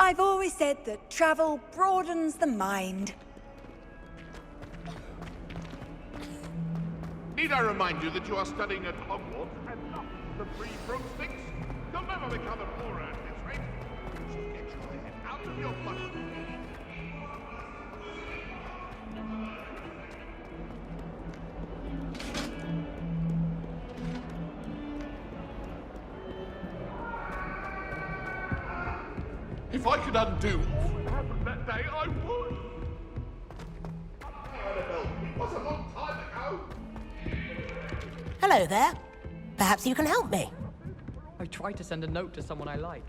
I've always said that travel broadens the mind. Need I remind you that you are studying at Hogwarts and not the free broomsticks? You'll never become a Auror at this rate. So get your head out of your button. If I could undo all that happened that day, I would. Annabelle, it was a long time ago. Hello there. Perhaps you can help me. I tried to send a note to someone I like.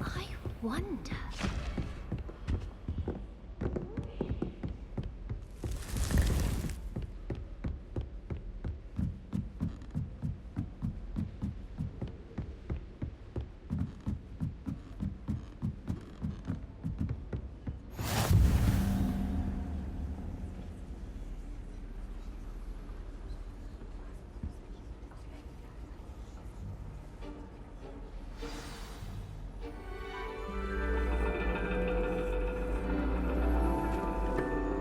I wonder...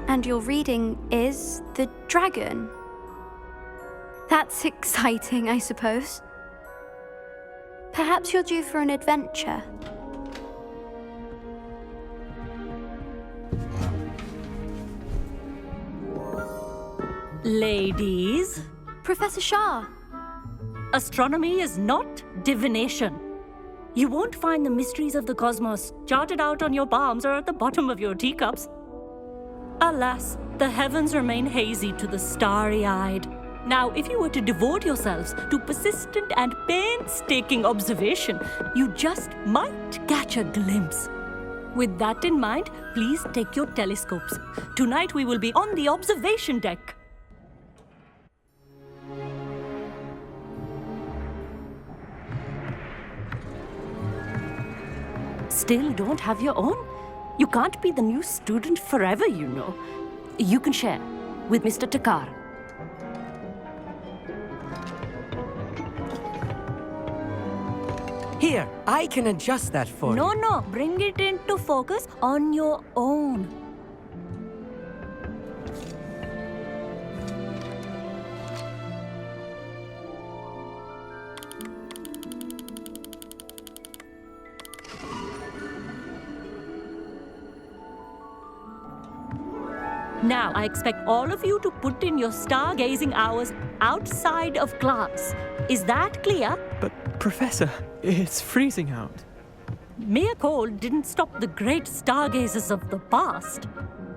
And your reading is the dragon. That's exciting, I suppose. Perhaps you're due for an adventure. Ladies, Professor Shah. astronomy is not divination. You won't find the mysteries of the cosmos charted out on your palms or at the bottom of your teacups. Alas, the heavens remain hazy to the starry-eyed. Now, if you were to devote yourselves to persistent and painstaking observation, you just might catch a glimpse. With that in mind, please take your telescopes. Tonight we will be on the observation deck. Still don't have your own? You can't be the new student forever, you know. You can share with Mr. Takar. Here, I can adjust that for you. No, bring it into focus on your own. Now, I expect all of you to put in your stargazing hours outside of class. Is that clear? But, Professor, it's freezing out. Mere cold didn't stop the great stargazers of the past.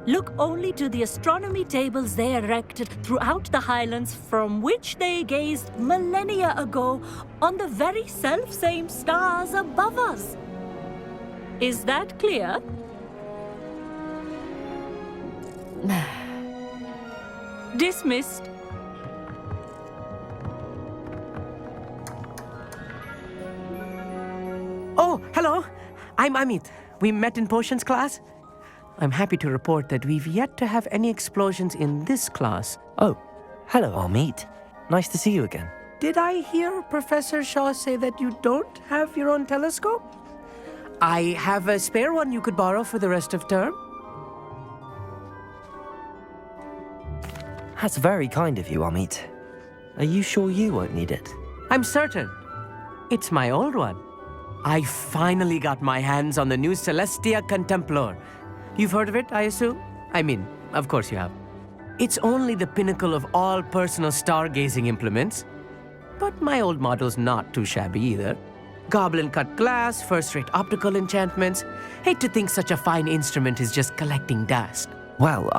Look only to the astronomy tables they erected throughout the Highlands from which they gazed millennia ago on the very self-same stars above us. Is that clear? Dismissed. Oh, hello. I'm Amit. We met in potions class. I'm happy to report that we've yet to have any explosions in this class. Oh, hello, Amit. Nice to see you again. Did I hear Professor Shaw say that you don't have your own telescope? I have a spare one you could borrow for the rest of term. That's very kind of you, Amit. Are you sure you won't need it? I'm certain. It's my old one. I finally got my hands on the new Celestia Contemplar. You've heard of it, I assume? I mean, of course you have. It's only the pinnacle of all personal stargazing implements. But my old model's not too shabby either. Goblin-cut glass, first-rate optical enchantments. Hate to think such a fine instrument is just collecting dust. Well,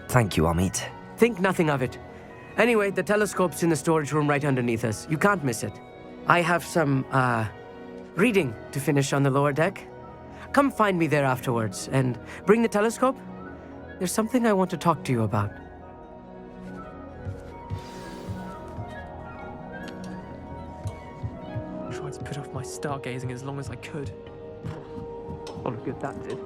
thank you, Amit. Think nothing of it. Anyway, the telescope's in the storage room right underneath us. You can't miss it. I have some, reading to finish on the lower deck. Come find me there afterwards, and bring the telescope. There's something I want to talk to you about. I tried to put off my stargazing as long as I could. A lot of good that did.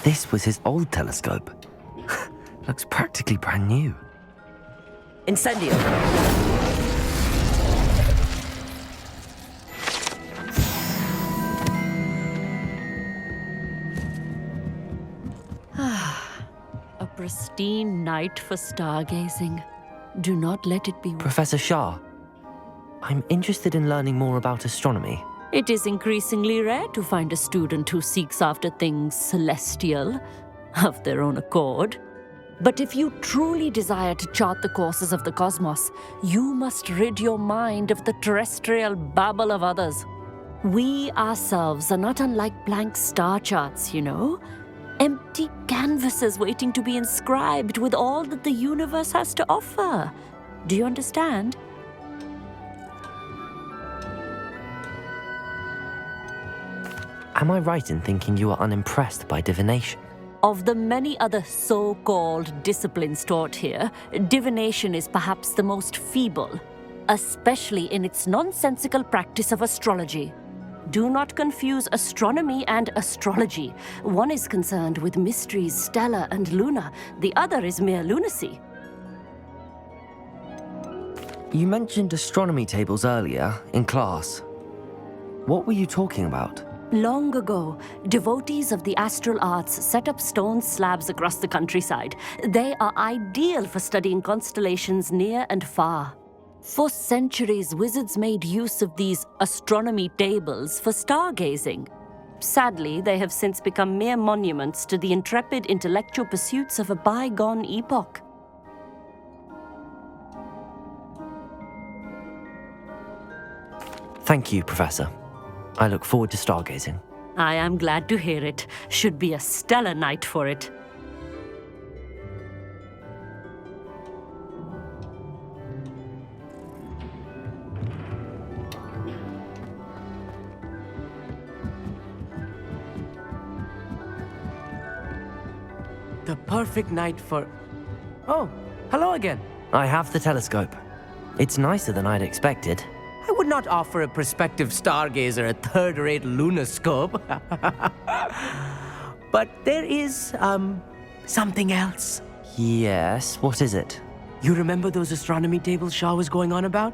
This was his old telescope. Looks practically brand new. Incendio! A pristine night for stargazing. Do not let it be. Professor Shah, I'm interested in learning more about astronomy. It is increasingly rare to find a student who seeks after things celestial of their own accord. But if you truly desire to chart the courses of the cosmos, you must rid your mind of the terrestrial babble of others. We ourselves are not unlike blank star charts, you know? Empty canvases waiting to be inscribed with all that the universe has to offer. Do you understand? Am I right in thinking you are unimpressed by divination? Of the many other so-called disciplines taught here, divination is perhaps the most feeble, especially in its nonsensical practice of astrology. Do not confuse astronomy and astrology. One is concerned with mysteries stellar and lunar, the other is mere lunacy. You mentioned astronomy tables earlier, in class. What were you talking about? Long ago, devotees of the astral arts set up stone slabs across the countryside. They are ideal for studying constellations near and far. For centuries, wizards made use of these astronomy tables for stargazing. Sadly, they have since become mere monuments to the intrepid intellectual pursuits of a bygone epoch. Thank you, Professor. I look forward to stargazing. I am glad to hear it. Should be a stellar night for it. The perfect night for... Oh, hello again. I have the telescope. It's nicer than I'd expected. I would not offer a prospective stargazer a third-rate lunoscope. But there is, something else. Yes, what is it? You remember those astronomy tables Shaw was going on about?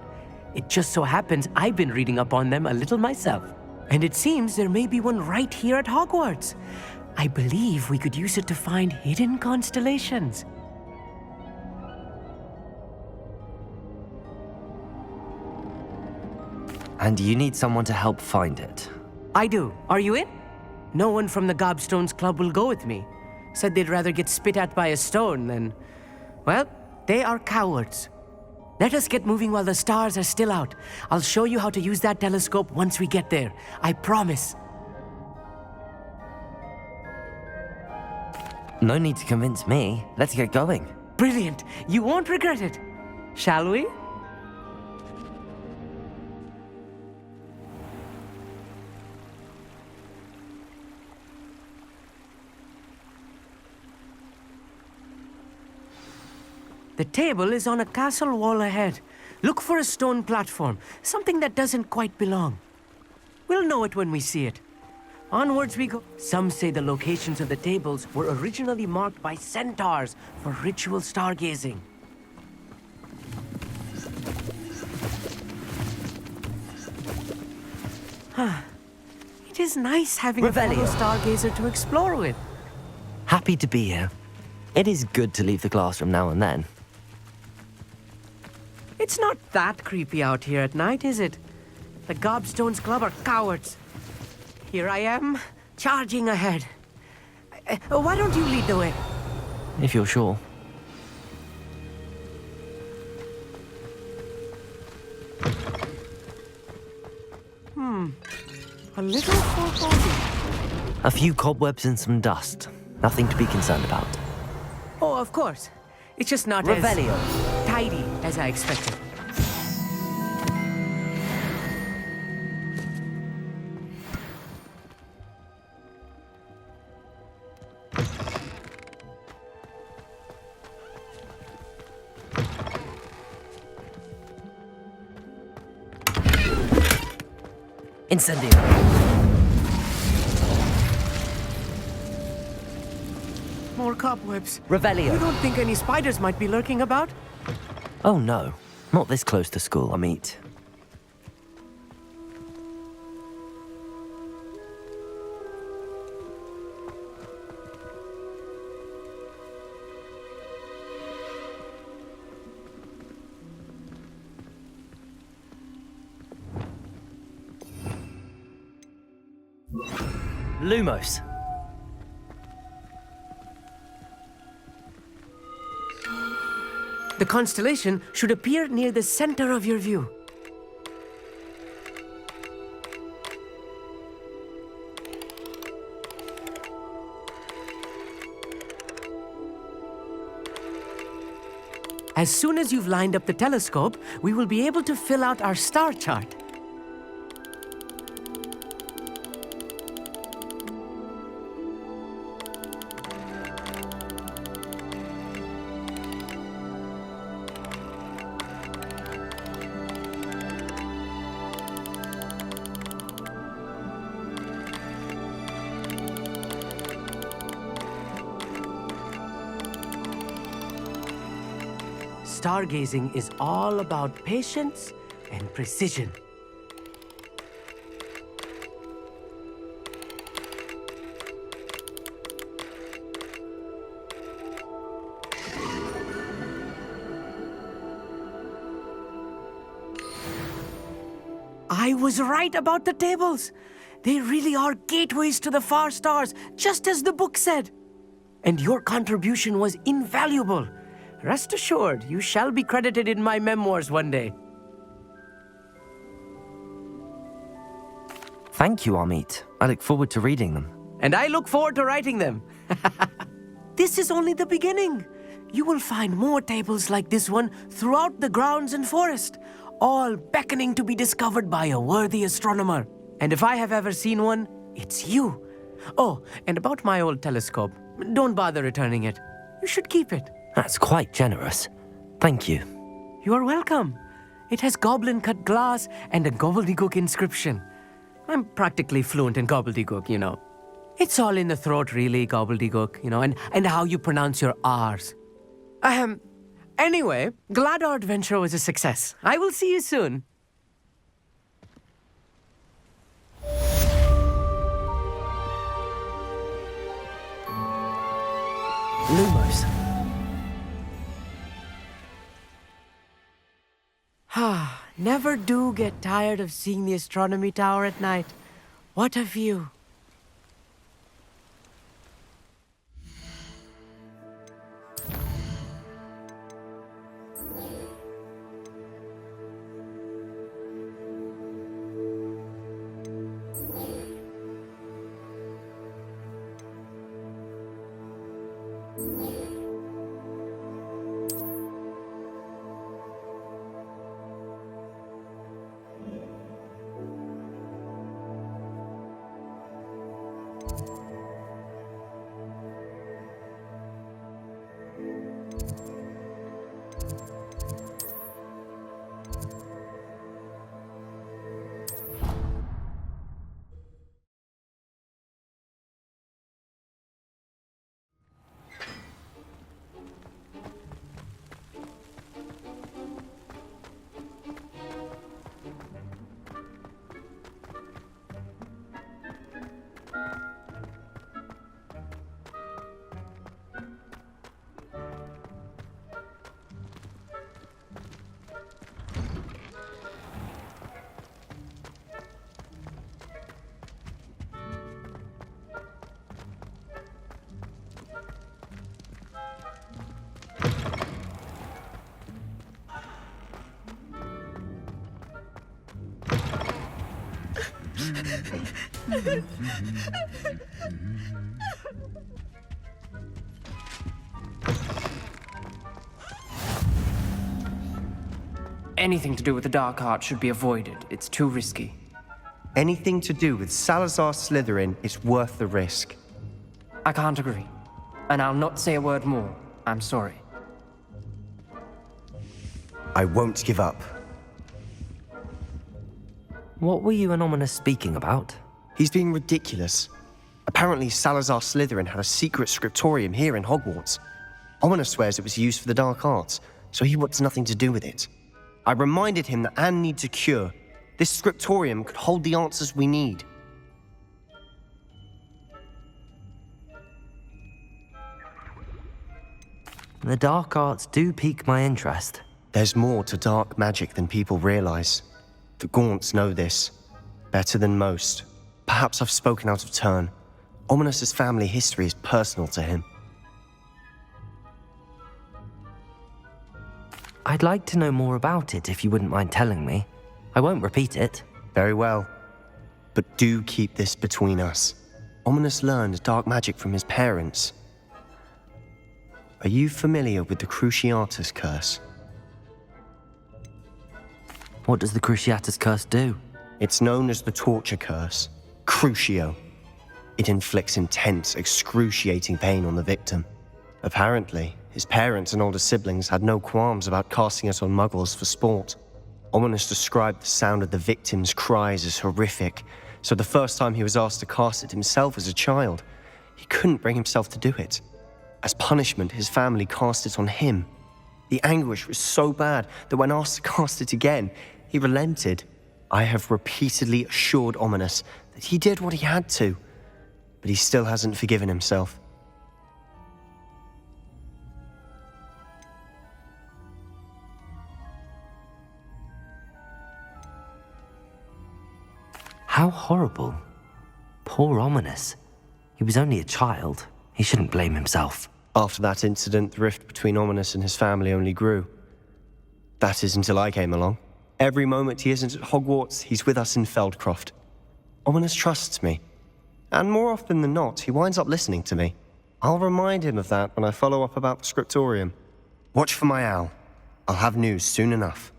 It just so happens I've been reading up on them a little myself. And it seems there may be one right here at Hogwarts. I believe we could use it to find hidden constellations. And you need someone to help find it. I do. Are you in? No one from the Gobstones Club will go with me. Said they'd rather get spit at by a stone than... Well, they are cowards. Let us get moving while the stars are still out. I'll show you how to use that telescope once we get there. I promise. No need to convince me. Let's get going. Brilliant. You won't regret it. Shall we? The table is on a castle wall ahead. Look for a stone platform, something that doesn't quite belong. We'll know it when we see it. Onwards we go. Some say the locations of the tables were originally marked by centaurs for ritual stargazing. It is nice having a fellow stargazer to explore with. Happy to be here. It is good to leave the classroom now and then. It's not that creepy out here at night, is it? The Gobstones Club are cowards. Here I am, charging ahead. Why don't you lead the way? If you're sure. A little foreboding. A few cobwebs and some dust. Nothing to be concerned about. Oh, of course. It's just not Revelio. as tidy as I expected. Incendio. More cobwebs. Revelio. You don't think any spiders might be lurking about? Oh no, not this close to school, Amit. Lumos. The constellation should appear near the center of your view. As soon as you've lined up the telescope, we will be able to fill out our star chart. Stargazing is all about patience and precision. I was right about the tables. They really are gateways to the far stars, just as the book said. And your contribution was invaluable. Rest assured, you shall be credited in my memoirs one day. Thank you, Amit. I look forward to reading them. And I look forward to writing them. This is only the beginning. You will find more tables like this one throughout the grounds and forest, all beckoning to be discovered by a worthy astronomer. And if I have ever seen one, it's you. Oh, and about my old telescope, don't bother returning it. You should keep it. That's quite generous. Thank you. You are welcome. It has goblin-cut glass and a gobbledygook inscription. I'm practically fluent in gobbledygook, you know. It's all in the throat, really, gobbledygook, you know, and how you pronounce your R's. Anyway, glad our adventure was a success. I will see you soon. Lumos. Never do get tired of seeing the astronomy tower at night. What a view. Anything to do with the Dark Art should be avoided. It's too risky. Anything to do with Salazar Slytherin is worth the risk. I can't agree. And I'll not say a word more. I'm sorry. I won't give up. What were you and Ominous speaking about? He's being ridiculous. Apparently, Salazar Slytherin had a secret scriptorium here in Hogwarts. Ominous swears it was used for the dark arts, so he wants nothing to do with it. I reminded him that Anne needs a cure. This scriptorium could hold the answers we need. The dark arts do pique my interest. There's more to dark magic than people realize. The Gaunts know this better than most. Perhaps I've spoken out of turn. Ominous's family history is personal to him. I'd like to know more about it if you wouldn't mind telling me. I won't repeat it. Very well. But do keep this between us. Ominous learned dark magic from his parents. Are you familiar with the Cruciatus Curse? What does the Cruciatus Curse do? It's known as the Torture Curse. Crucio. It inflicts intense, excruciating pain on the victim. Apparently, his parents and older siblings had no qualms about casting it on muggles for sport. Ominous described the sound of the victim's cries as horrific, so the first time he was asked to cast it himself as a child, he couldn't bring himself to do it. As punishment, his family cast it on him. The anguish was so bad that when asked to cast it again, he relented. I have repeatedly assured Ominous that he did what he had to, but he still hasn't forgiven himself. How horrible. Poor Ominous. He was only a child. He shouldn't blame himself. After that incident, the rift between Ominous and his family only grew. That is until I came along. Every moment he isn't at Hogwarts, he's with us in Feldcroft. Ominous trusts me. And more often than not, he winds up listening to me. I'll remind him of that when I follow up about the scriptorium. Watch for my owl. I'll have news soon enough.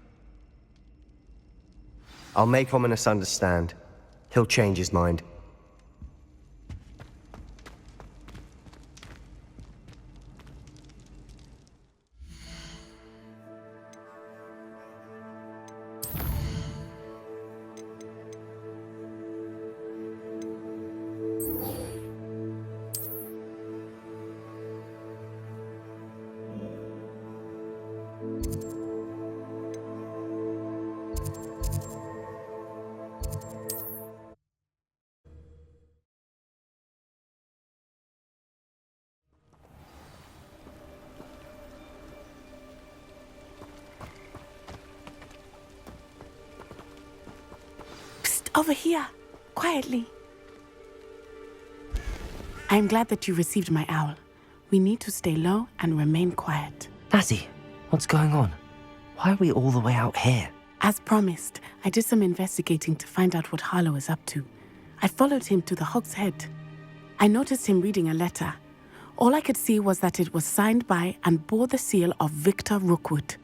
I'll make Ominous understand. He'll change his mind. Over here, quietly. I'm glad that you received my owl. We need to stay low and remain quiet. Natty, what's going on? Why are we all the way out here? As promised, I did some investigating to find out what Harlow is up to. I followed him to the Hog's Head. I noticed him reading a letter. All I could see was that it was signed by and bore the seal of Victor Rookwood.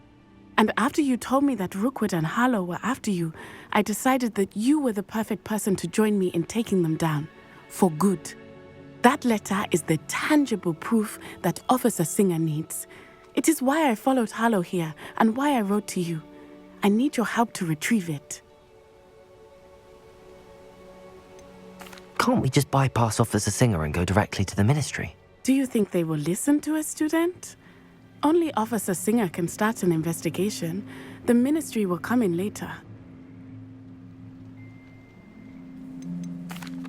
And after you told me that Rookwood and Harlow were after you, I decided that you were the perfect person to join me in taking them down. For good. That letter is the tangible proof that Officer Singer needs. It is why I followed Harlow here and why I wrote to you. I need your help to retrieve it. Can't we just bypass Officer Singer and go directly to the Ministry? Do you think they will listen to a student? Only Officer Singer can start an investigation. The Ministry will come in later.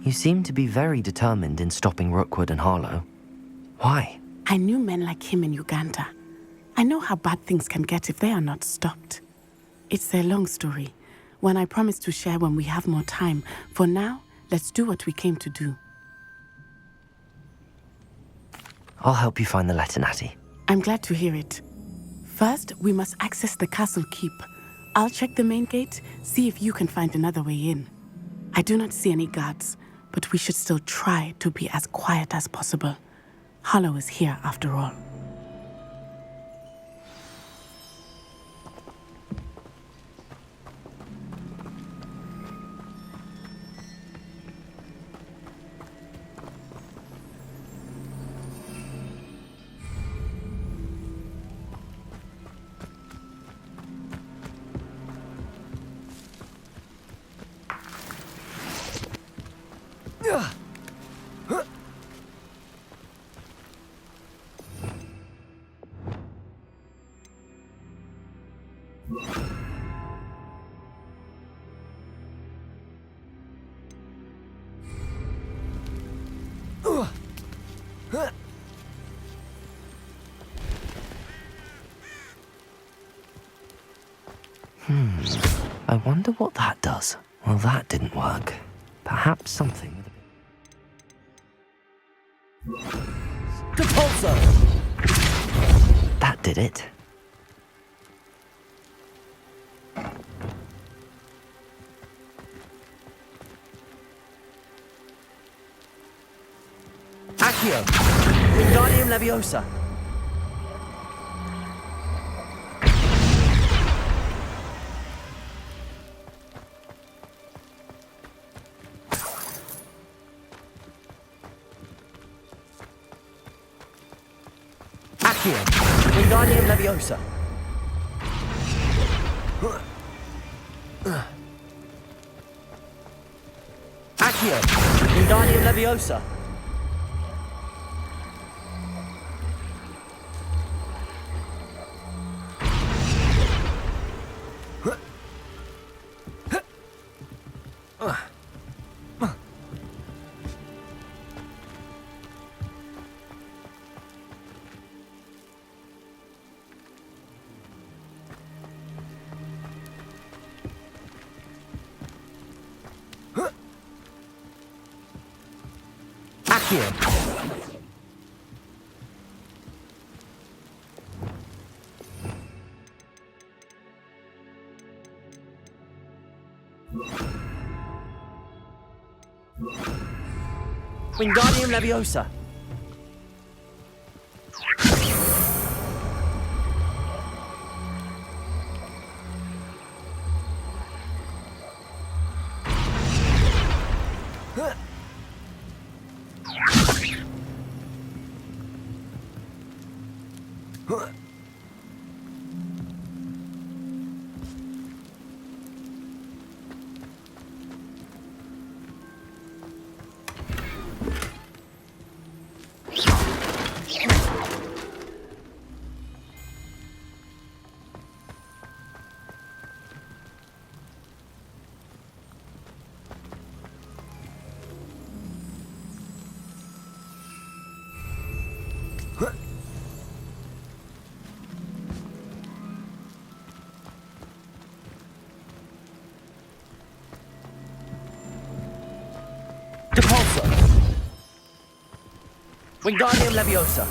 You seem to be very determined in stopping Rookwood and Harlow. Why? I knew men like him in Uganda. I know how bad things can get if they are not stopped. It's a long story, one I promise to share when we have more time. For now, let's do what we came to do. I'll help you find the letter, Natty. I'm glad to hear it. First, we must access the castle keep. I'll check the main gate, see if you can find another way in. I do not see any guards, but we should still try to be as quiet as possible. Harlow is here after all. I wonder what that does. Well, that didn't work. Perhaps something with a... Depulso! That did it. Accio! Wingardium Leviosa! Accio! Wingardium Leviosa! Accio! Wingardium Leviosa! Accio! Wingardium Leviosa! Depulso! Wingardium Leviosa!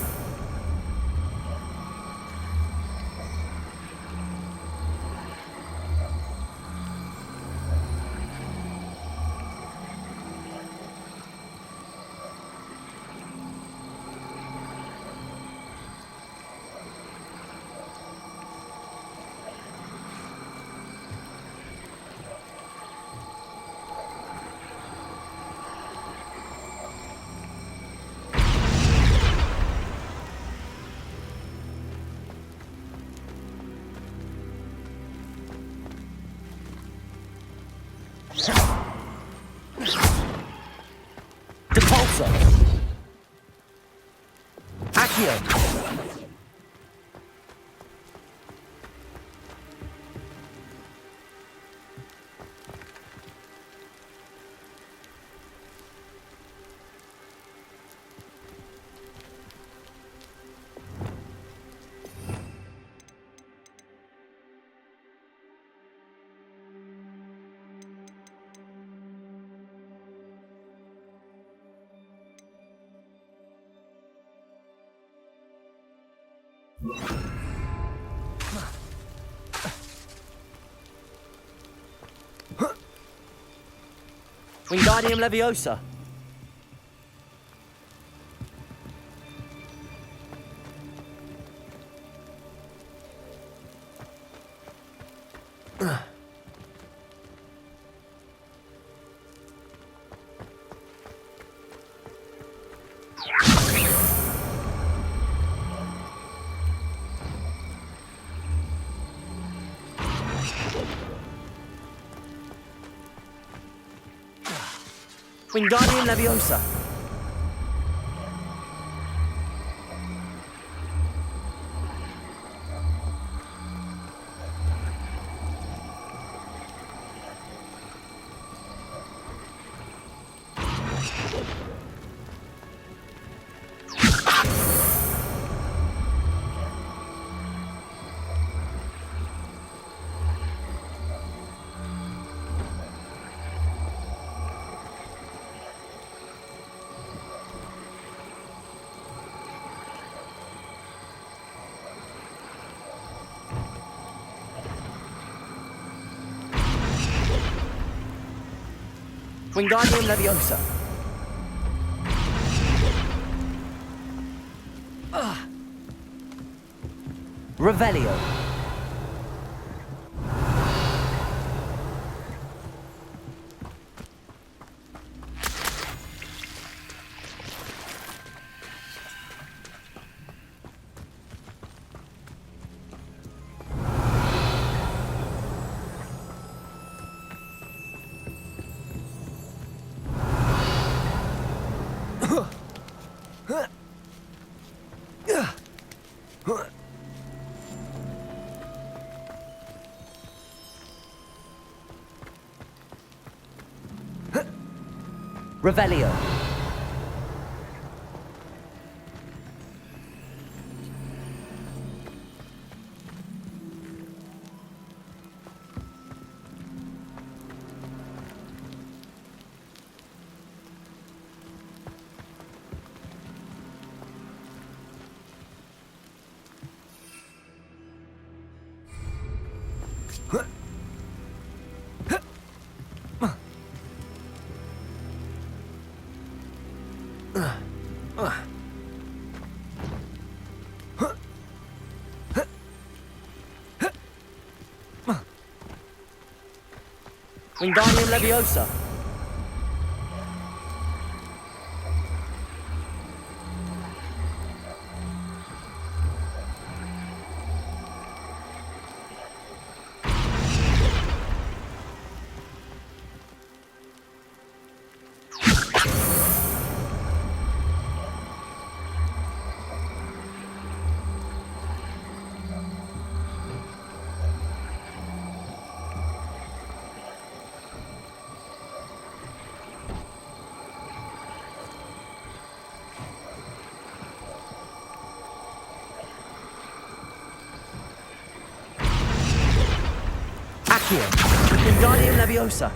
Depulso! Accio! Wingardium Leviosa! Wingardium Leviosa! Wingardium Leviosa. Revelio. Revelio. Wingardium Leviosa. Accio. Wingardium Leviosa.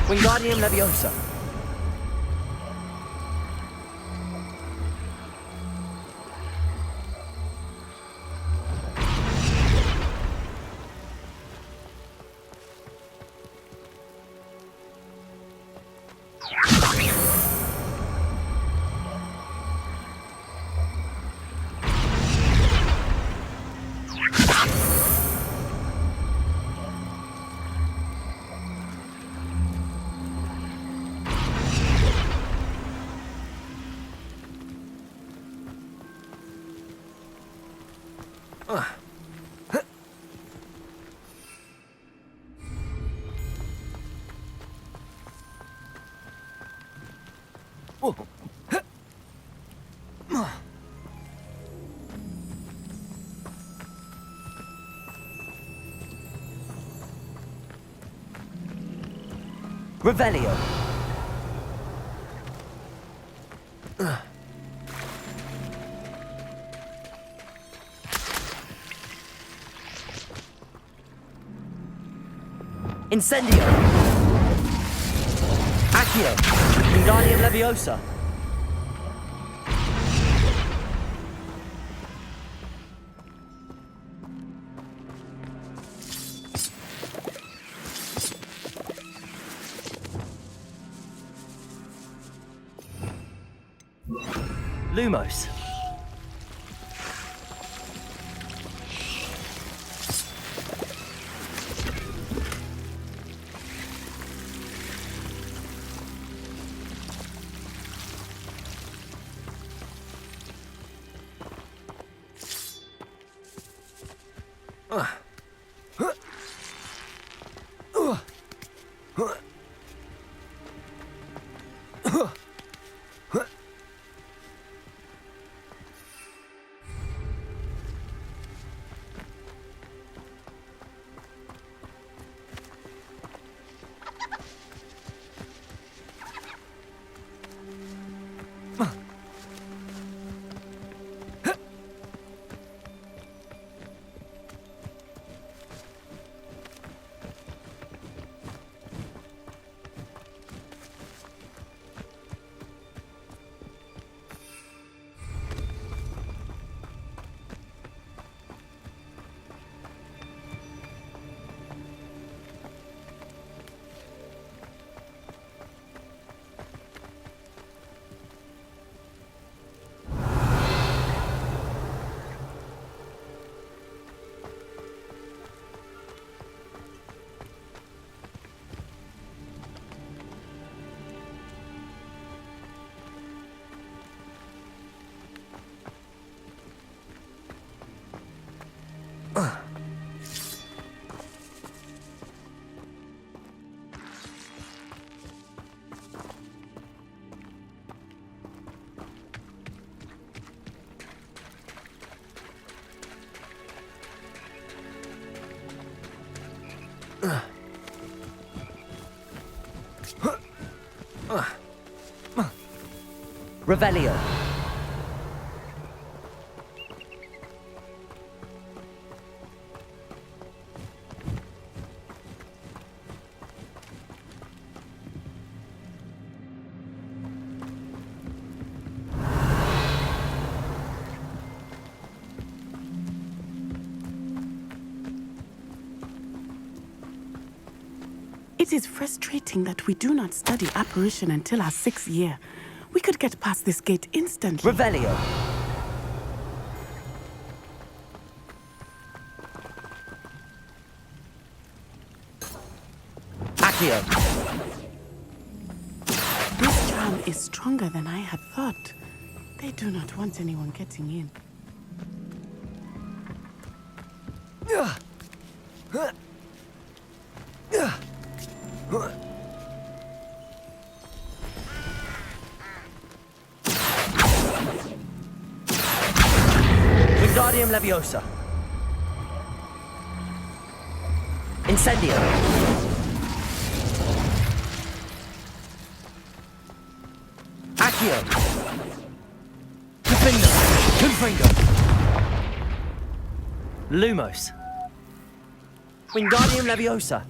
Wingardium Leviosa. Revelio. Incendio. Accio. Wingardium Leviosa. Lumos. Revelio. It is frustrating that we do not study apparition until our 6th year. We could get past this gate instantly. Revelio. Accio. This charm is stronger than I had thought. They do not want anyone getting in. Wingardium Leviosa. Incendio. Accio. Confringo. Lumos. Wingardium Leviosa.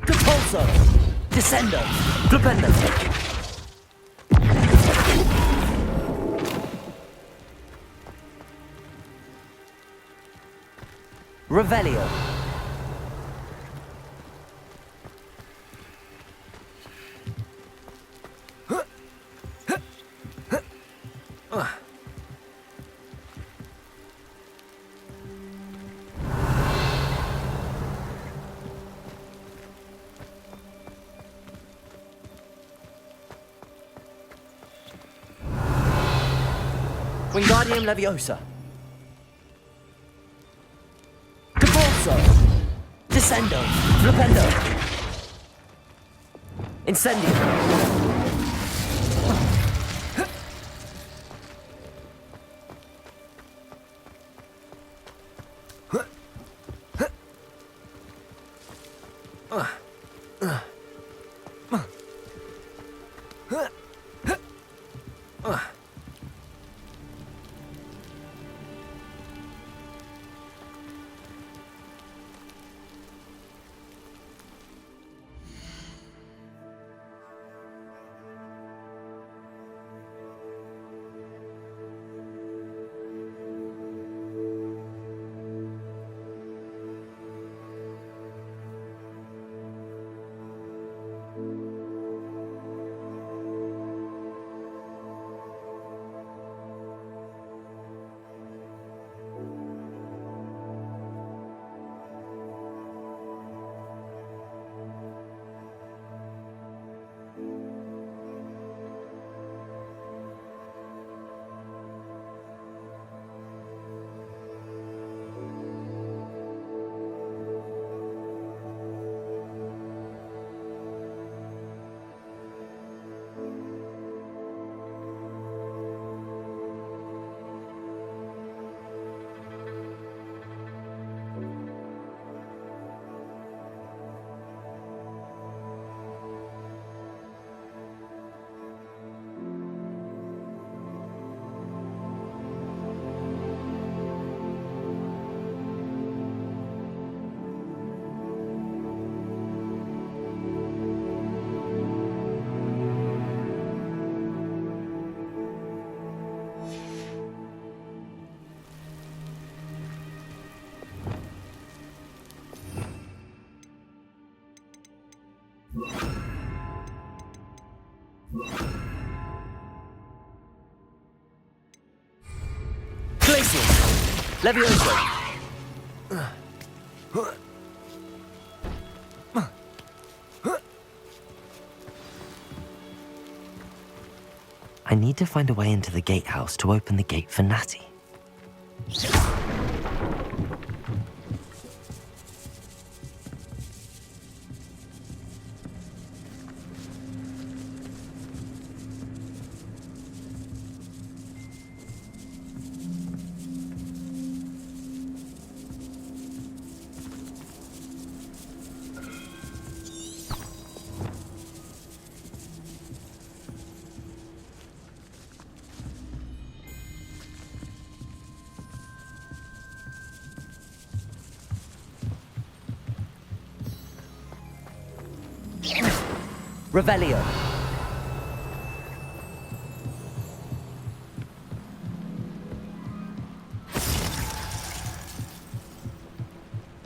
Compulso. Descendo. Flipendo. Revelio. Wingardium Leviosa. Compulso. Descendo. Flipendo. Incendio. Leviosa. I need to find a way into the gatehouse to open the gate for Natty. Revelio.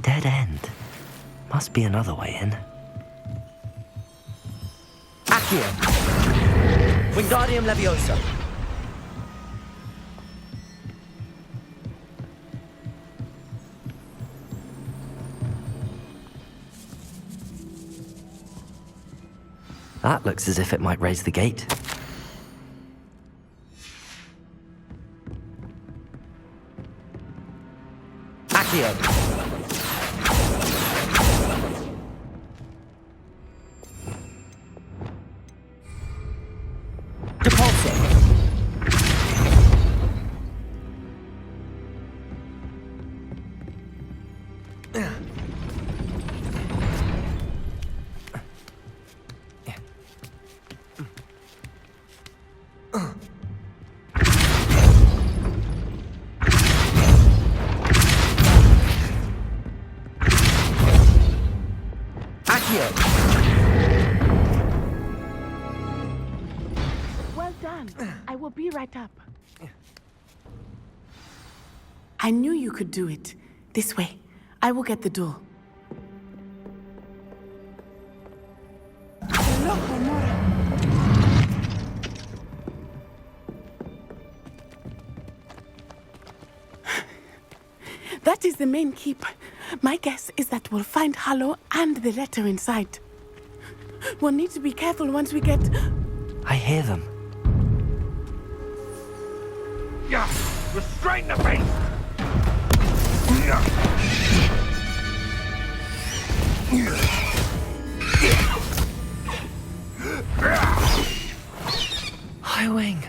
Dead end. Must be another way in. Accio. Wingardium Leviosa. That looks as if it might raise the gate. Accio. Well done. I will be right up. I knew you could do it. This way. I will get the door. That is the main keep. My guess is that we'll find Hallow and the letter inside. We'll need to be careful once we get... I hear them. Yeah! Restrain the beast! Highwing.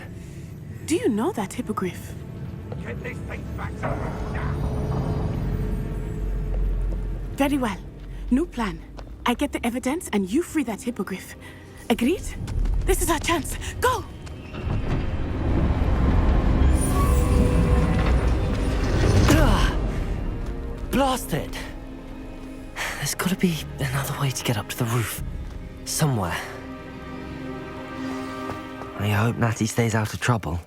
Do you know that hippogriff? Get this thing back to Very well. New plan. I get the evidence and you free that hippogriff. Agreed? This is our chance. Go! Blasted! There's gotta be another way to get up to the roof. Somewhere. I hope Natty stays out of trouble.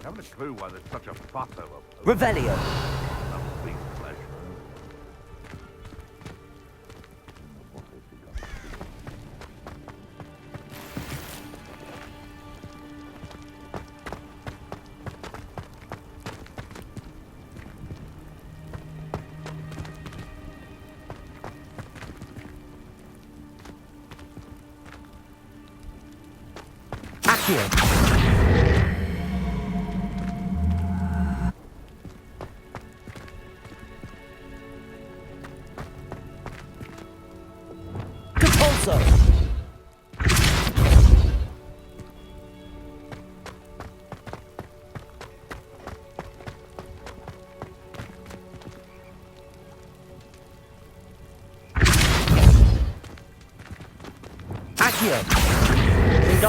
Haven't a clue why there's such a fuss over... Revelio!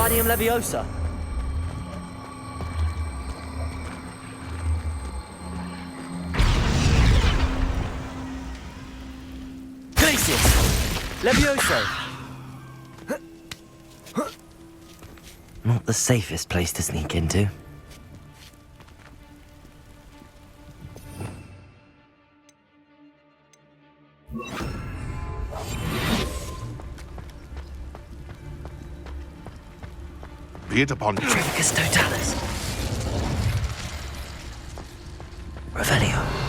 Wingardium Leviosa. Glacius. Levioso. Not the safest place to sneak into. Be it upon you. Tricus Totalis. Revelio.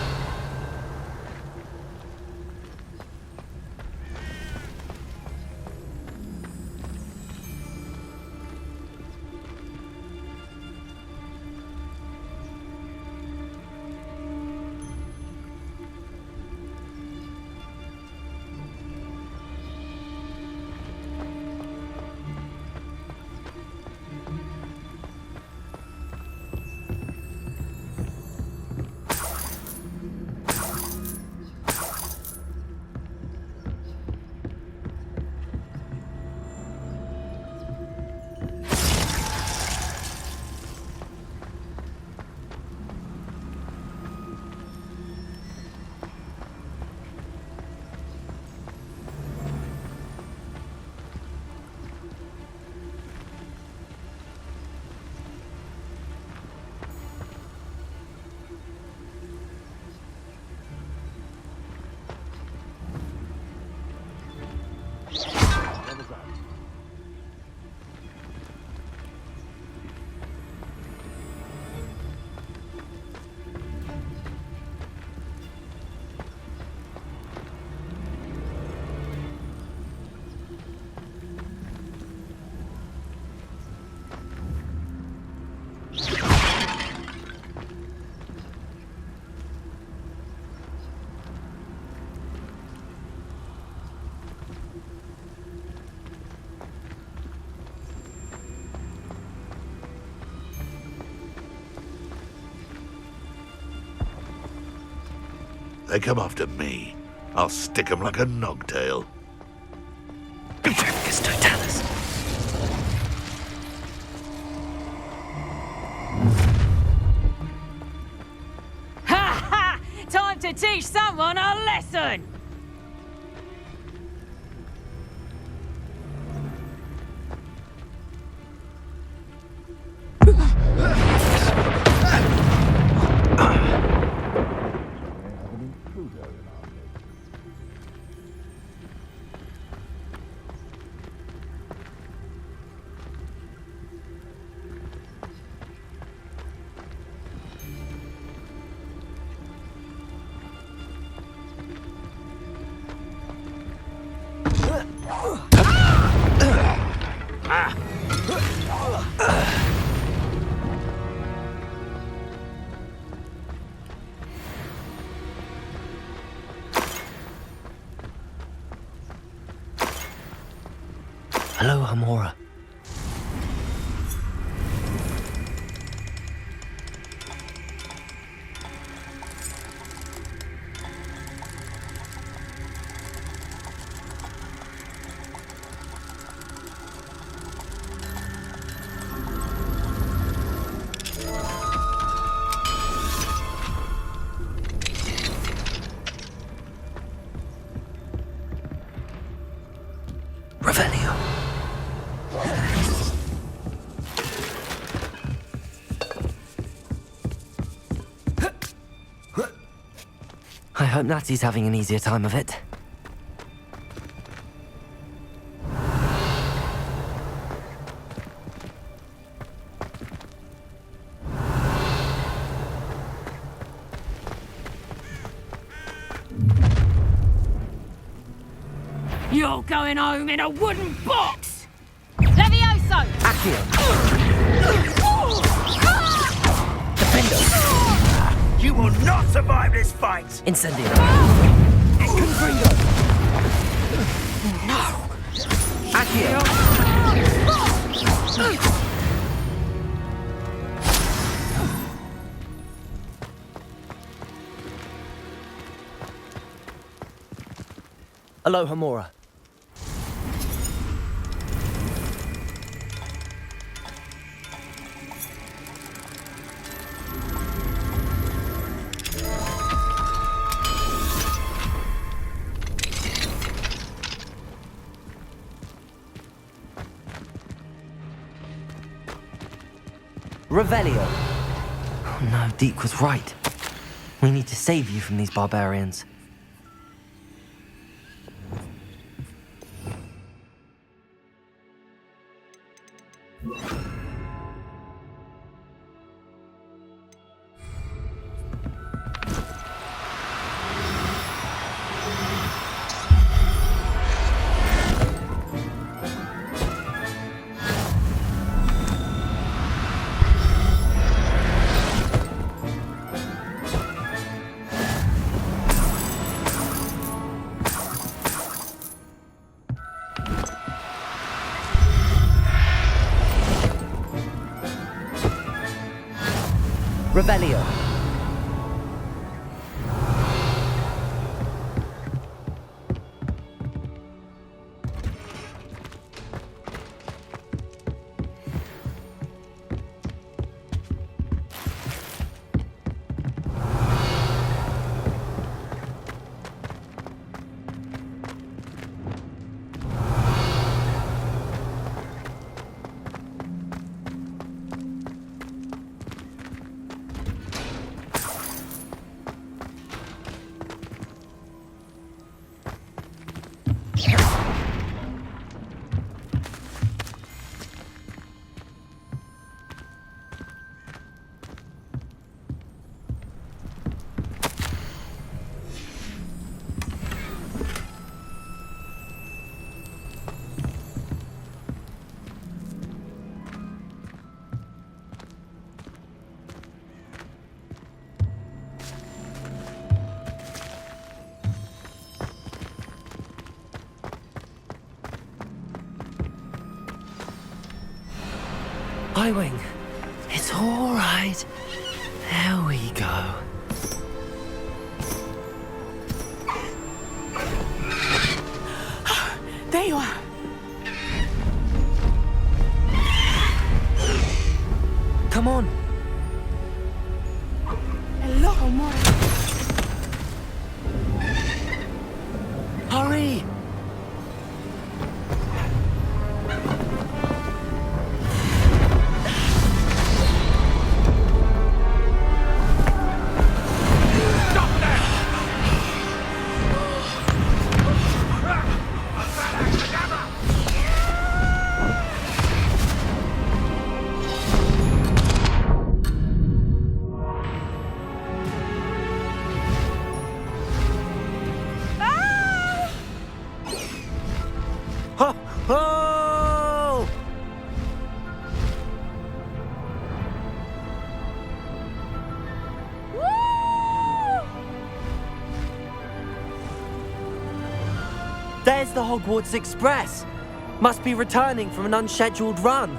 They come after me. I'll stick 'em like a nogtail. Bifurcus totalis. Ha ha! Time to teach someone a lesson! Hello, Hamora. Revelio. I hope Natty's having an easier time of it. You're going home in a wooden box! Levioso! Accio! Defendo! You will not survive this fight! Incendio! Confringo! No! Accio! Hello, Hamora. Revelio. Oh no, Deke was right. We need to save you from these barbarians. Revelio. I-Wing. It's all right. There we go. There's the Hogwarts Express. Must be returning from an unscheduled run.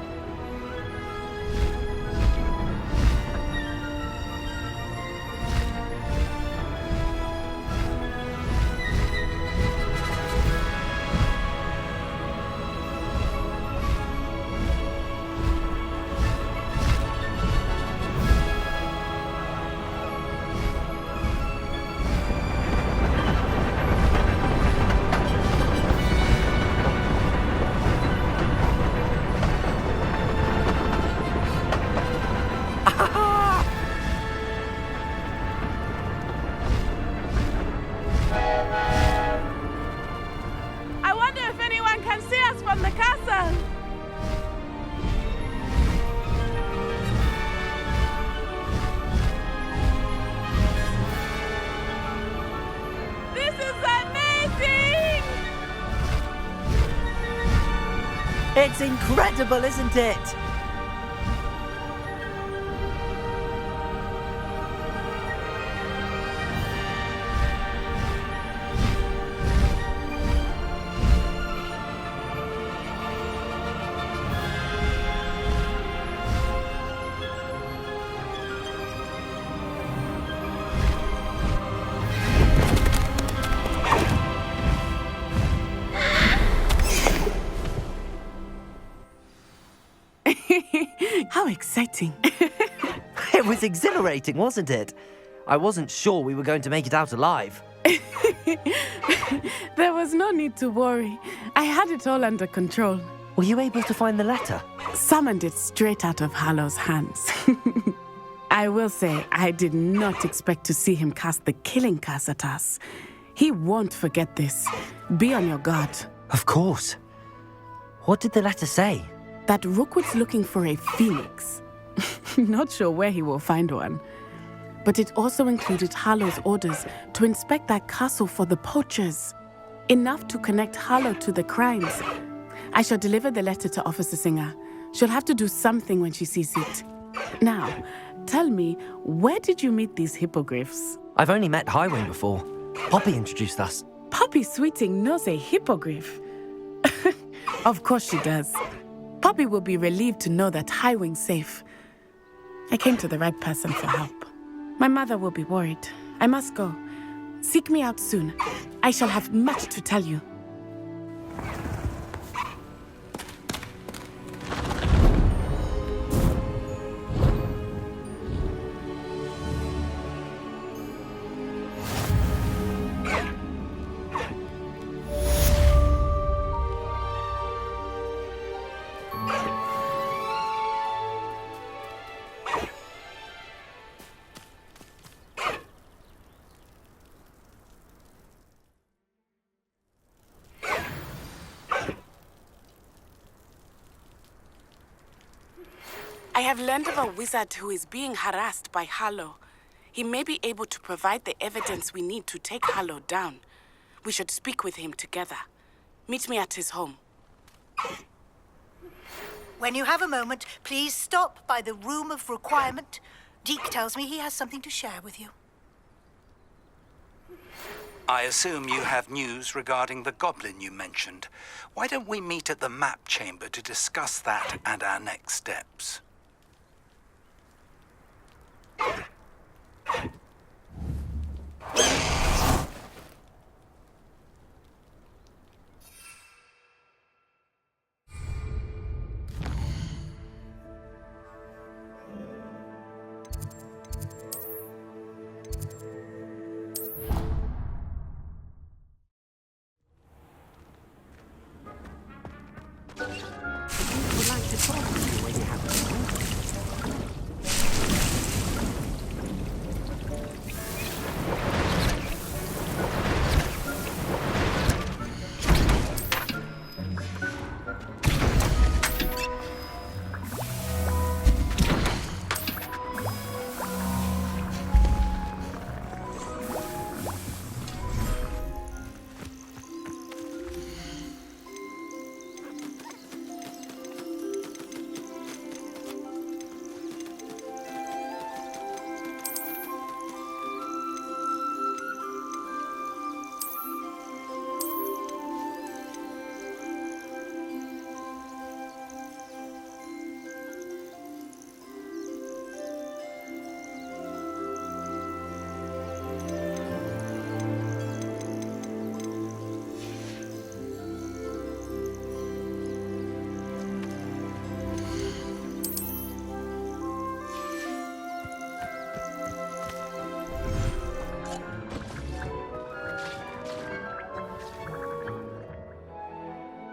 I wonder if anyone can see us from the castle. This is amazing! It's incredible, isn't it? How exciting. It was exhilarating, wasn't it? I wasn't sure we were going to make it out alive. There was no need to worry. I had it all under control. Were you able to find the letter? Summoned it straight out of Hallow's hands. I will say, I did not expect to see him cast the killing curse at us. He won't forget this. Be on your guard. Of course. What did the letter say? That Rookwood's looking for a phoenix. Not sure where he will find one. But it also included Harlow's orders to inspect that castle for the poachers. Enough to connect Harlow to the crimes. I shall deliver the letter to Officer Singer. She'll have to do something when she sees it. Now, tell me, where did you meet these hippogriffs? I've only met Highwing before. Poppy introduced us. Poppy Sweeting knows a hippogriff. Of course she does. Poppy will be relieved to know that Highwing's safe. I came to the right person for help. My mother will be worried. I must go. Seek me out soon. I shall have much to tell you. I have learned of a wizard who is being harassed by Harlow. He may be able to provide the evidence we need to take Harlow down. We should speak with him together. Meet me at his home. When you have a moment, please stop by the Room of Requirement. Deke tells me he has something to share with you. I assume you have news regarding the goblin you mentioned. Why don't we meet at the map chamber to discuss that and our next steps?